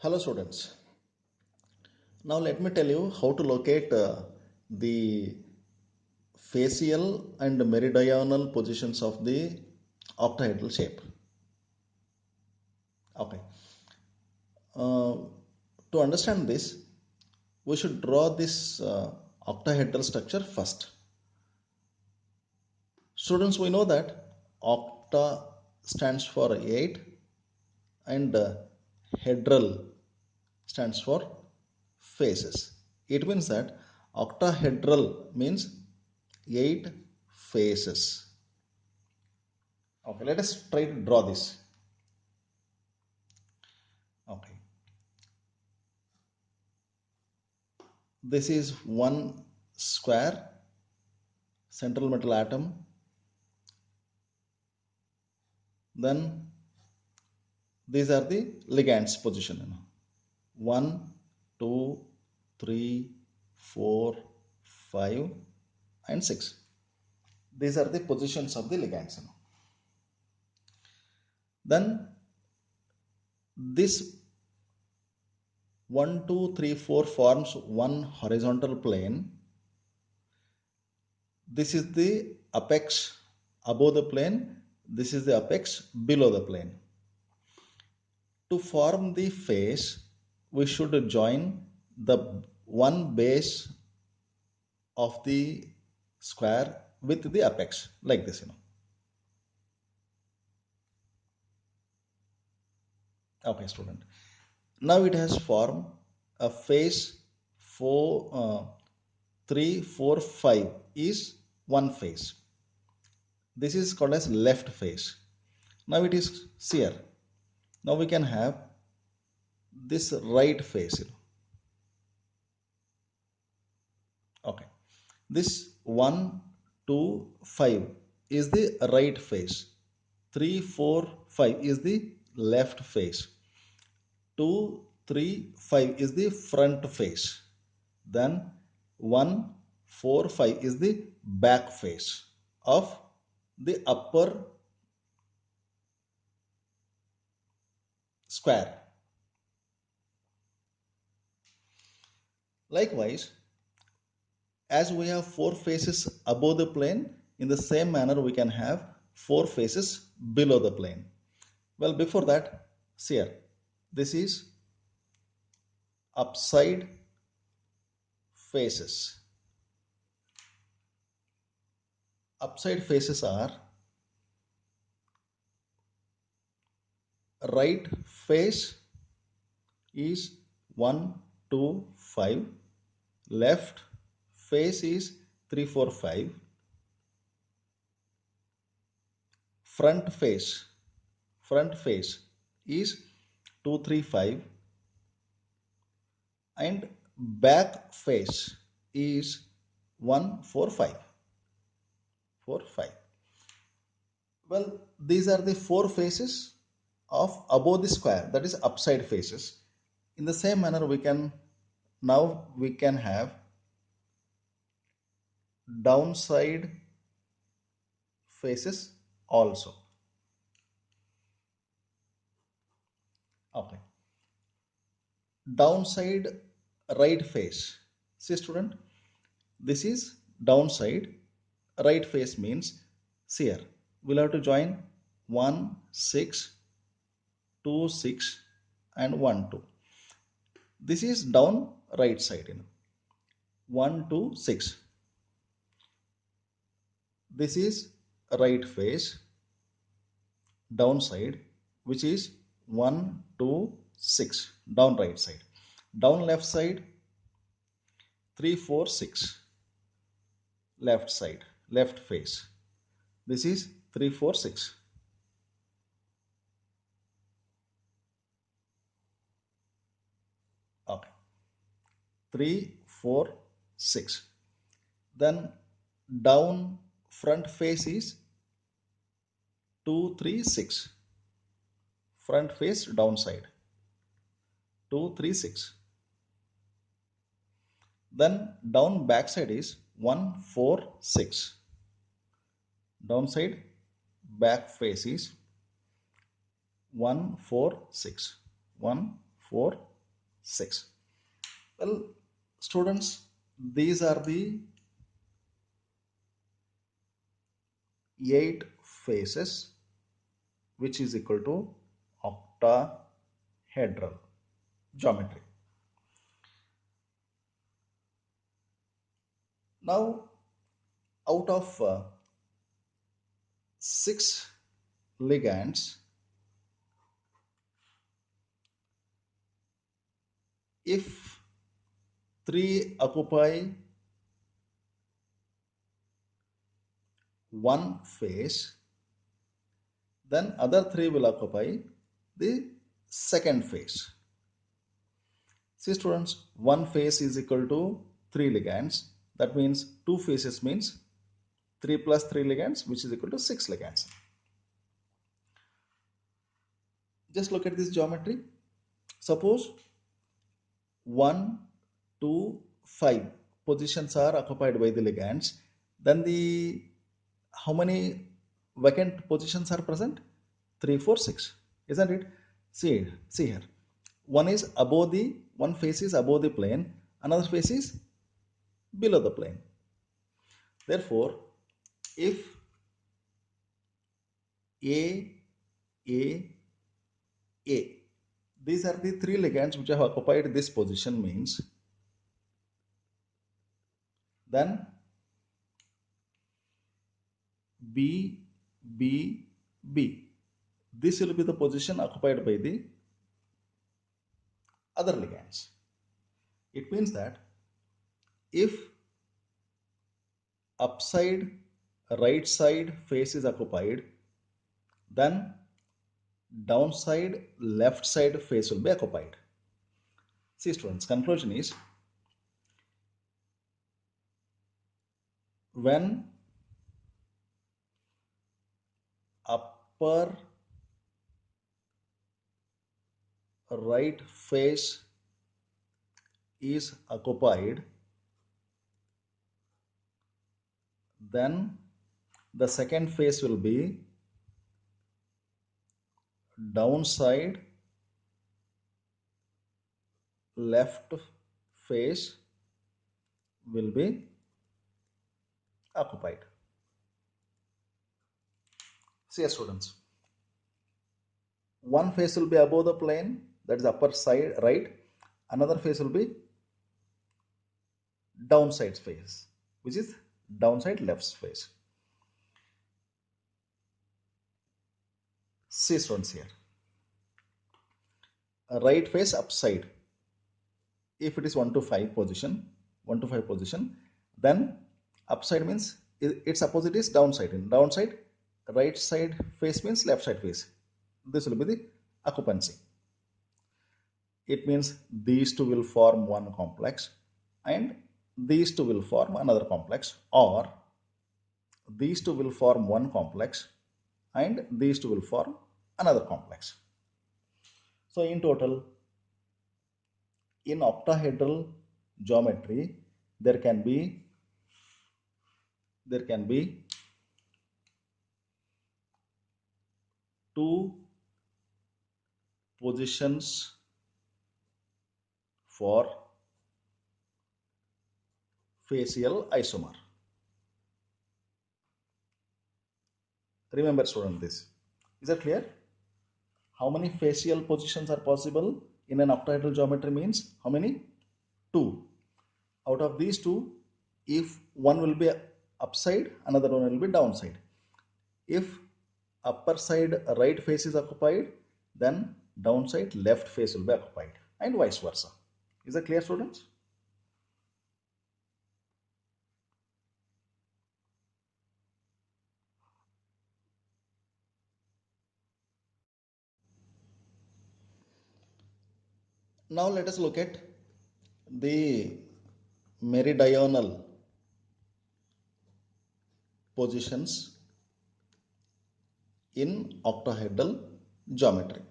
Hello students. Now let me tell you how to locate the facial and meridional positions of the octahedral shape. Okay. Uh, to understand this, we should draw this octahedral structure first. Students, we know that octa stands for 8 and hedral stands for faces. It means that octahedral means 8 faces. Okay, let us try to draw this. Okay, this is one square central metal atom. Then these are the ligands position. 1, 2, 3, 4, 5 and 6. These are the positions of the ligands. Then this 1, 2, 3, 4 forms one horizontal plane. This is the apex above the plane. This is the apex below the plane. To form the face, we should join the one base of the square with the apex like this. Okay, student. Now it has formed a face 4, 3, 4, 5 is one face. This is called as left face. Now it is shear. Now we can have this right face. Okay, this 1, 2, 5 is the right face. 3, 4, 5 is the left face. 2, 3, 5 is the front face. Then 1, 4, 5 is the back face of the upper square. Likewise, as we have 4 faces above the plane, in the same manner we can have 4 faces below the plane. Well, before that, see here, this is upside faces. Upside faces are right face is 1, 2, 5, left face is 3, 4, 5, front face is 2, 3, 5, and back face is 1, 4, 5. 4, 5. Well, these are the 4 faces of above the square, that is upside faces. In the same manner, we can have downside faces also. Okay. Downside right face. See student, this is downside right face means, see here, we'll have to join 1, 6, 2, 6 and 1, 2. This is down right side. 1, 2, 6. This is right face downside, which is 1, 2, 6 down right side. Down left side 3, 4, 6 left side, left face. This is 3, 4, 6. Okay, 3, 4, 6. Then down front face is 2, 3, 6. Front face downside 2, 3, 6. Then down backside is 1, 4, 6. Downside back face is 1, 4, 6. 1, 4, 6. Well, students, these are the 8 faces which is equal to octahedral geometry. Now, out of 6 ligands, if 3 occupy one phase, then other 3 will occupy the second phase. See students, one phase is equal to 3 ligands. That means 2 phases means 3 plus 3 ligands, which is equal to 6 ligands. Just look at this geometry. Suppose 1, 2, 5 positions are occupied by the ligands. Then the how many vacant positions are present? 3, 4, 6. Isn't it? See here. One face is above the plane, another face is below the plane. Therefore, if A, A, A, these are the 3 ligands which have occupied this position, means then B, B, B. This will be the position occupied by the other ligands. It means that if upside right side face is occupied, then downside left side face will be occupied. See students, conclusion is when upper right face is occupied, then the second face will be downside left face will be occupied. See students, one face will be above the plane, that is upper side right, another face will be downside face, which is downside left face. See students here, a right face upside, if it is 1 to 5 position, then upside means its opposite is downside. In downside, right side face means left side face. This will be the occupancy. It means these two will form one complex and these two will form another complex, or these two will form one complex and these two will form another complex. So in total, in octahedral geometry, there can be two positions for facial isomer. Remember student this. Is that clear? How many facial positions are possible in an octahedral geometry means how many? 2. Out of these 2, if one will be upside, another one will be downside. If upper side right face is occupied, then downside left face will be occupied, and vice versa. Is that clear students? Now let us look at the meridional positions in octahedral geometry.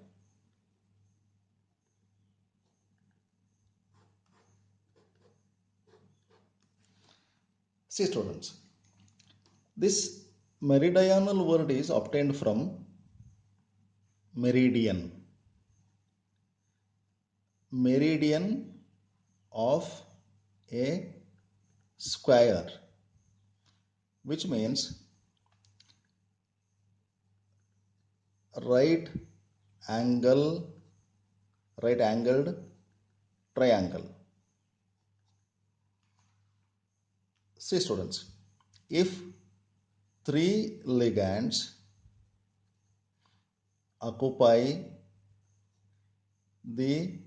See students, this meridional word is obtained from meridian. meridian of a square, which means right angle right angled triangle. See students, if three ligands occupy the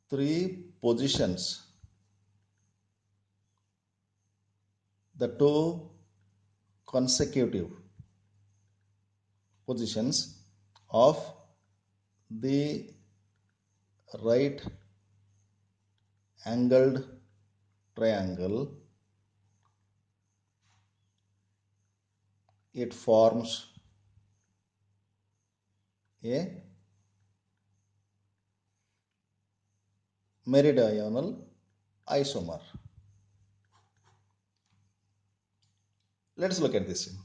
three positions, the two consecutive positions of the right angled triangle, it forms a meridional isomer. Let's look at this.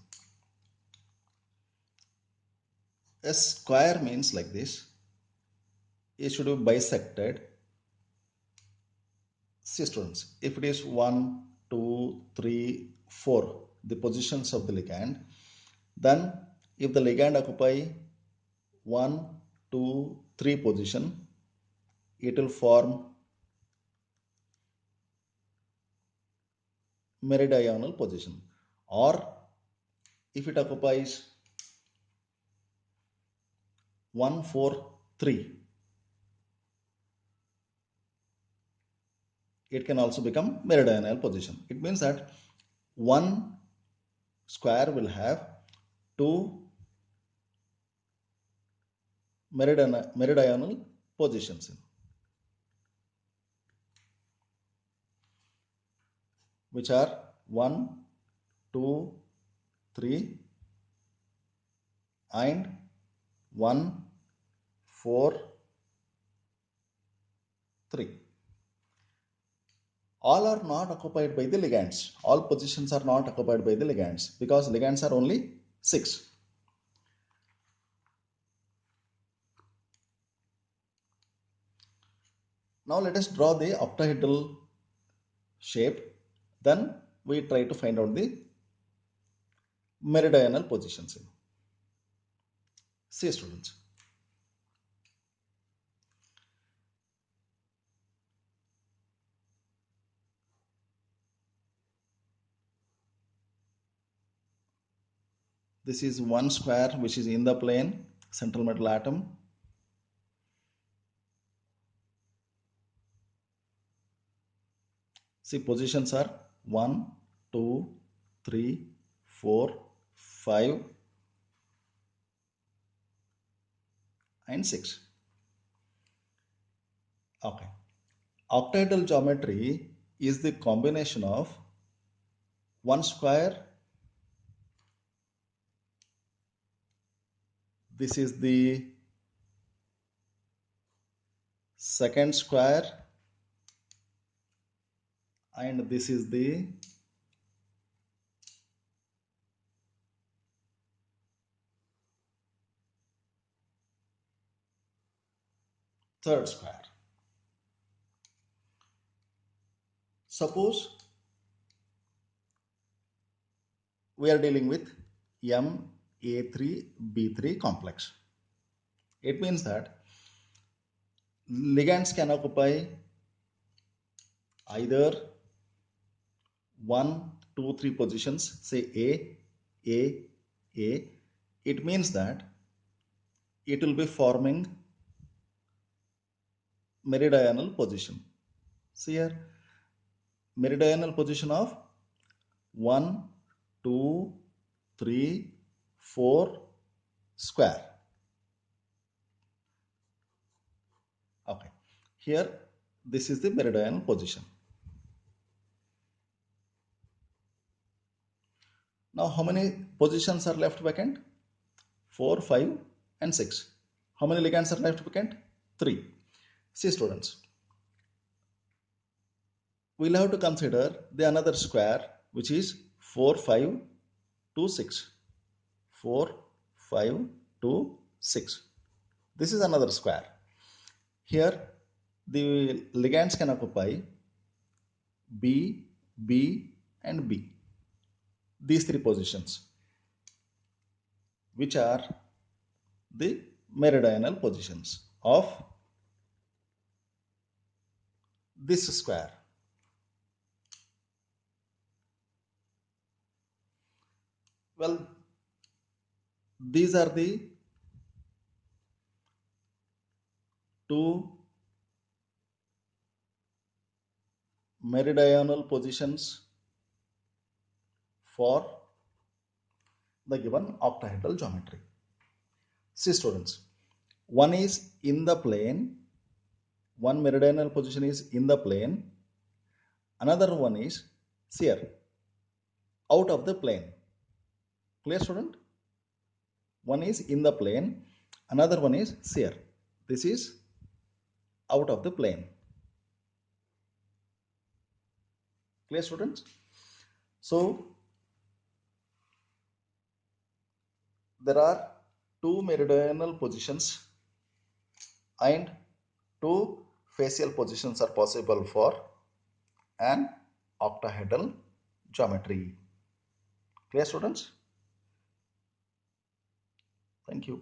A square means like this. It should be bisected. See students, if it is 1, 2, 3, 4, the positions of the ligand, then if the ligand occupy 1, 2, 3 position, it will form meridional position. Or if it occupies 1, 4, 3, it can also become meridional position. It means that one square will have two meridional positions, which are 1, 2, 3 and 1, 4, 3. All are not occupied by the ligands. All positions are not occupied by the ligands because ligands are only 6. Now let us draw the octahedral shape. Then we try to find out the meridional positions. See students. This is one square which is in the plane, central metal atom. See, positions are 1, 2, 3, 4, 5 and 6. Okay. Octahedral geometry is the combination of one square. This is the second square and this is the third square. Suppose we are dealing with MA3B3 complex. It means that ligands can occupy either 1, 2, 3 positions, say A. It means that it will be forming meridional position. See here, meridional position of 1, 2, 3, 4 square. Okay, here this is the meridional position. Now how many positions are left vacant? 4, 5 and 6. How many ligands are left vacant? 3. See students, we'll have to consider the another square which is 4, 5 to 6. 4, 5 to 6. This is another square. Here the ligands can occupy B, B and B. These three positions, which are the meridional positions of this square. Well, these are the two meridional positions for the given octahedral geometry. See students, one is in the plane, one meridional position is in the plane, another one is here out of the plane. Clear student? One is in the plane, another one is here. This is out of the plane. Clear students? So there are two meridional positions and two facial positions are possible for an octahedral geometry. Clear students? Thank you.